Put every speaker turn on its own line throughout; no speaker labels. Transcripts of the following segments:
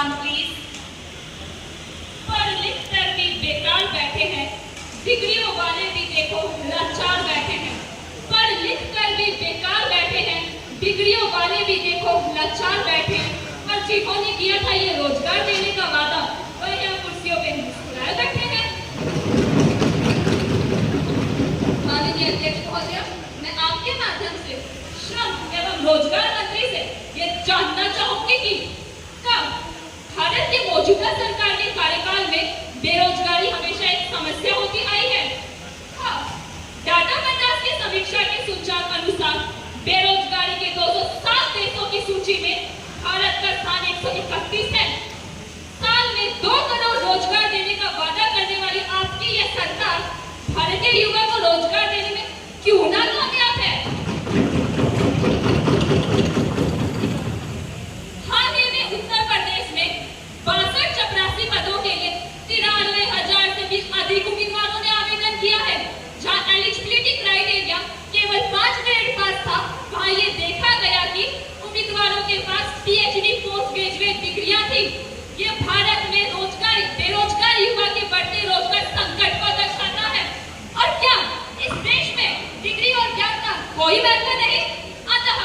Mrinal please.
पढ़ लिख कर भी बेकार बैठे हैं, डिग्रियों वाले भी देखो लाचार बैठे हैं। पढ़ लिख कर भी बेकार बैठे हैं, डिग्रियों वाले भी देखो लाचार बैठे हैं। और जिन्होंने किया था ये रोजगार देने का वादा, वह यहाँ कुर्सियों पे मुस्कुराए बैठे हैं। माननीय अध्यक्ष महोदय, मैं आपके माध्यम से श्रम एवं रोजगार मंत्री से ये जानना चाहूंगी कि कब भारत की मौजूदा सरकार के कार्यकाल में बेरोजगारी हमेशा एक समस्या होती आई है। हाँ, डाटा मंडास की समीक्षा के सूचकांक अनुसार बेरोजगारी के 207 देशों की सूची में भारत का स्थान 131 है। साल में 2 करोड़ रोजगार देने का वादा करने वाली आपकी यह सरकार भारतीय युवा को रोजगार देने में क्यों ना कामयाब है? हाल ही में उत्तर प्रदेश में 62-84 पदों के लिए 93,000 से भी अधिक उम्मीदवारों ने आवेदन किया है। जहां एलिजिबिलिटी क्राइटेरिया केवल 5 ग्रेड पास था, वहां ये देखा गया कि उम्मीदवारों के पास पीएचडी पोस्ट ग्रेजुएट डिग्रियां थी। ये भारत में बेरोजगार युवा के बढ़ते रोजगार संकट को दर्शाता है। और क्या इस देश में डिग्री और ज्ञान का कोई महत्व नहीं? अतः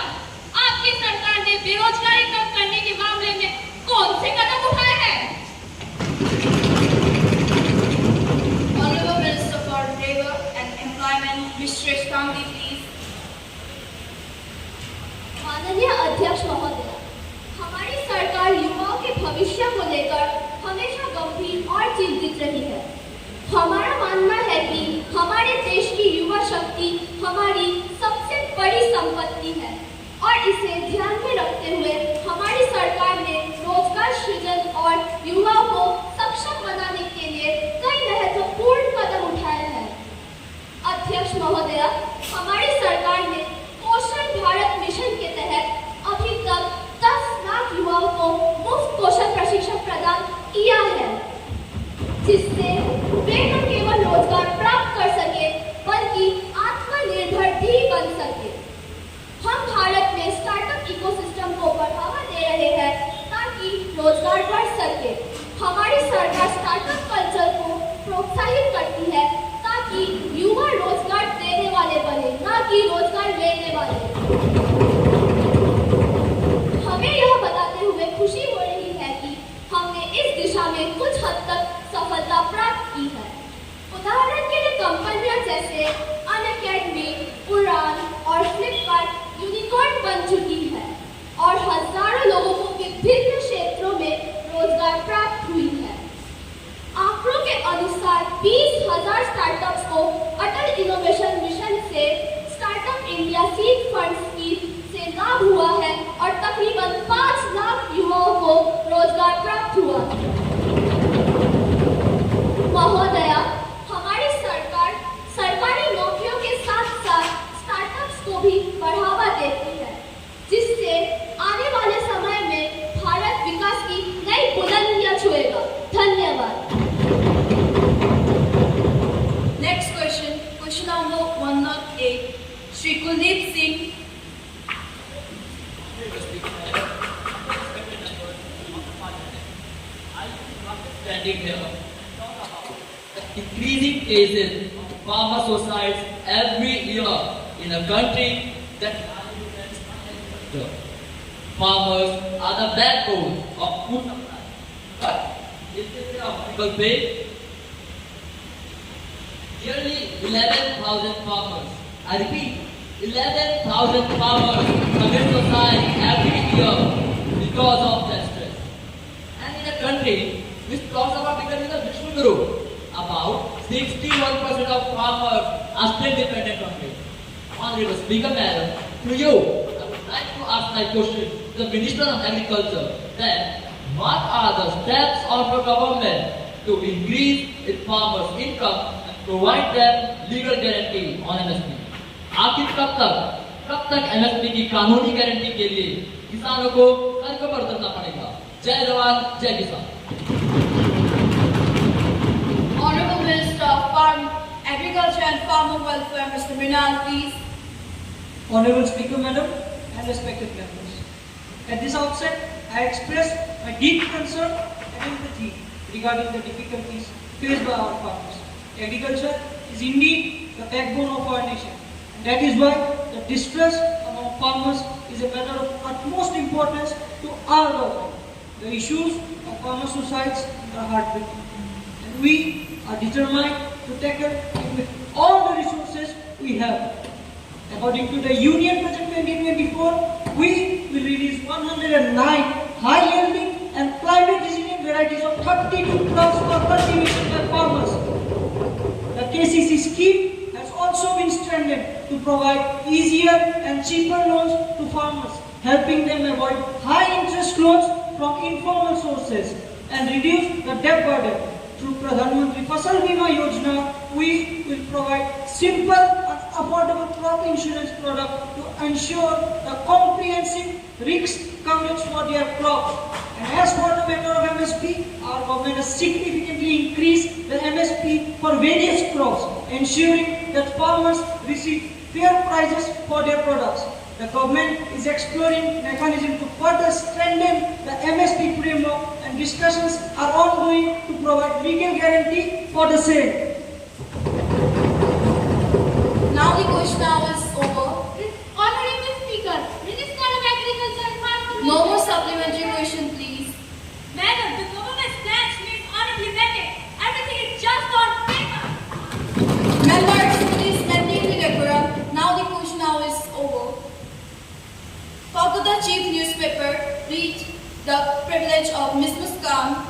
आपकी सरकार ने बेरोजगारी कम करने के मामले में कौन से कदम उठाए हैं?
Honorable Minister for Labor and Employment, Mr. Shangi, please.
माननीय अध्यक्ष महोदय, हमारी सरकार युवाओं के भविष्य को लेकर हमेशा गंभीर और चिंतित रही है। हमारा मानना है कि हमारे देश की युवा शक्ति हमारी सबसे बड़ी संपत्ति है और इसे ध्यान में रखते हुए हमारी सरकार ने रोजगार सृजन और युवाओं को सक्षम बनाने के लिए कई महत्वपूर्ण कदम उठाए हैं। अध्यक्ष महोदय, हमारी सरकार ने कौशल भारत मिशन के तहत अभी तक 10 लाख युवाओं को मुफ्त कौशल प्रशिक्षण प्रदान किया है, जिससे वे न केवल रोजगार प्राप्त कर सके बल्कि आत्मनिर्भर भी बन सके। हम भारत में स्टार्टअप इकोसिस्टम को बढ़ावा दे रहे हैं ताकि रोजगार बढ़ सके। हमारी सरकार स्टार्टअप कल्चर को प्रोत्साहित करती है ताकि युवा रोजगार देने वाले बने, न कि रोजगार लेने वाले। हमें यह बताते हुए खुशी हो रही है कि हमने इस दिशा में कुछ हद तक सफलता प्राप्त की है। उदाहरण के लिए कंपनियां जैसे अनअकैडमी, उड़ान और फ्लिपकार्ट यूनिकॉर्न बन चुकी है और हजारों लोगों को विभिन्न क्षेत्रों में रोजगार प्राप्त हुई है। आंकड़ों के अनुसार 20,000 स्टार्टअप्स को अटल इनोवेशन मिशन से startup India seed fund scheme से लाभ हुआ है और तकरीबन 5 लाख युवाओं को रोजगार प्राप्त हुआ है। महोदया, हमारी सरकार सरकारी नौकरियों के साथ साथ स्टार्टअप्स को भी बढ़ावा देती है, जिससे आने वाले समय में भारत विकास की नई बुलंदियां छुएगा। धन्यवाद।
Next question, question number 108, Shri Kuldeep Singh.
Standing here, the increasing cases of farmer suicides every year in a country that farmers are the backbone of food supply. But is this of equal pay? Nearly 11,000 farmers, I repeat, 11,000 farmers commit suicide every year because of their stress. And in a country which talks about becoming a Vishnu Guru, about 61% of farmers are still dependent on it. Honorable Speaker Madam, to you, I would like to ask my question to the Minister of Agriculture that what are the steps of the government to increase its farmers' income and provide them legal guarantee on MSP? आखिर कब तक MSP की कानूनी guarantee के लिए किसानों को कर्ज पर उतरना पड़ेगा? जय जवान, जय किसान।
Honorable Minister of Farm, Agriculture and Farmer Welfare, Mr. Mrinal, please.
Honorable Speaker Madam and respected members, at this outset I express my deep concern and empathy regarding the difficulties faced by our farmers. Agriculture is indeed the backbone of our nation. And that is why the distress among farmers is a matter of utmost importance to our government. The issues of farmer suicides are heartbreaking. And we are determined to tackle it with all the resources we have. According to the Union Budget 2024, we will release 109 high-yielding and climate-resilient varieties of 32 crops for cultivation by farmers. The KCC scheme has also been strengthened to provide easier and cheaper loans to farmers, helping them avoid high-interest loans from informal sources and reduce the debt burden. Through Pradhan Mantri Fasal Bima Yojana, we will provide simple and affordable crop insurance product to ensure the comprehensive risk coverage for their crops. And as for the matter of MSP, our government has significantly increased the MSP for various crops, ensuring that farmers receive fair prices for their products. The government is exploring mechanisms to further strengthen the MSP framework, and discussions are ongoing to provide legal guarantee for the same.
Now the question hour is over.
Honorable Speaker, Minister of Agriculture and Farmers.
No more supplementary question, please.
Madam, the government stance means unimplemented. Everything is just on paper.
Members, please maintain the decorum. Now the question hour is over. Calcutta Chief Newspaper read the privilege of Ms. Muskan